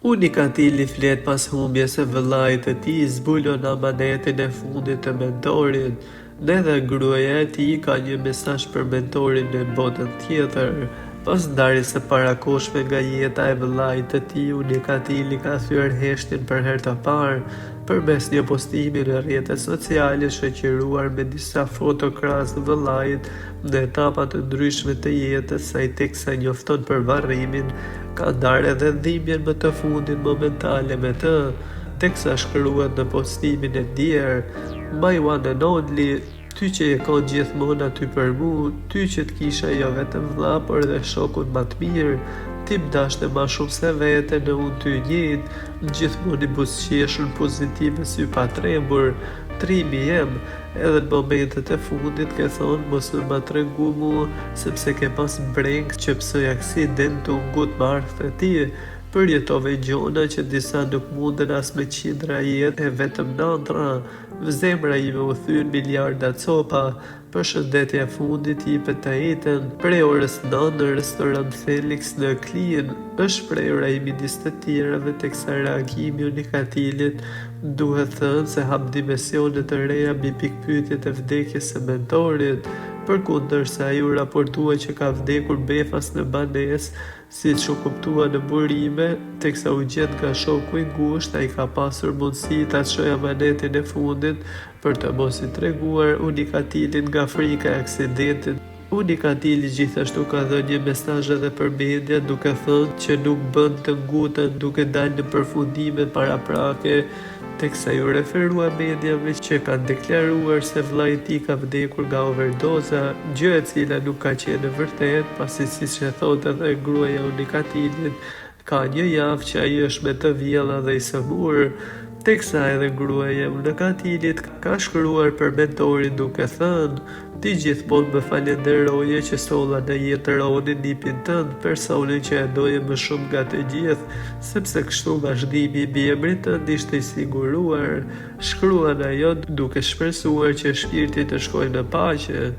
Unikatili flet pas humbjes së vëllait të tij, zbulon amanetin e fundit të mentorit. Dhe gruaja e tij ka një mesazh për mentorin në botën tjetër. Pas ndarjes së parakohshme nga jeta e vëllait të tij, Unikatili ka thyer heshtjen për herë të parë përmes një postimi në rrjetet sociale shoqëruar me disa foto krahas të vëllait në etapa të ndryshme të jetës saj, teksa njofton për varrimin, ka ndarë edhe dhimbjen më të fundit momentale me të, teksa shkruan në postimin e dier: My one and only, ty që je kon gjithmonë aty për mu, ty që t'kisha jo vetëm vlla, por edhe shokun më të mirë, ti m'dashte ma shumë se vete në unë ty njët, gjithmonë i buzëqeshur, pozitive, sy pa trembur, trimi jem, edhe në momentet e fundit ke thonë mos më tregu mu, sepse ke pas breng që psoj aksident të ngut marrë të ti, përjetove gjona që disa nuk munden as me qindra jetë e vetëm nëndra, zemra ime u thyn miliarda copa, përshëndetja fundit i për të jetën, prej orës 9 në restorant Felix në Klin, është prejura i midis të tjerave, teksa reagimi Unikatilit duhet thënë se hap dimensionet të reja mbi pikpyetjet e vdekjes së mentorit, përkundërsa ai u raportua që ka vdekur befas në banesë, siç u kuptua në burime, teksa u gjet nga shoku i ngushtë, ai ka pasur mundësi ta çojë amanetin e fundit për të mos i treguar Unikatilit nga frika e aksidentit. Unikatili gjithashtu ka dhënë një mesazh edhe për media, duke thënë që nuk bën të ngutën duke dalë në përfundime paraprake, teksa ju referua mediave që kanë deklaruar se vllai i tij ka vdekur nga overdoza, gjë e cila nuk ka qenë e vërtetë, pasi siç e thotë edhe gruaja e Unikatilit, ka një javë që ai është me të vjella dhe i sëmur, teksa edhe gruaja e Unikatilit ka shkruar për mentorin duke thënë: ti gjithmonë më falenderoje që solla në jetë Ronin, nipin tënd, personin që e doje më shumë nga të gjithë, sepse kështu vazhdimi i mbiemrit tënd ishte i siguruar, shkruan ajo duke shpresuar që shpirti të shkojë në paqe.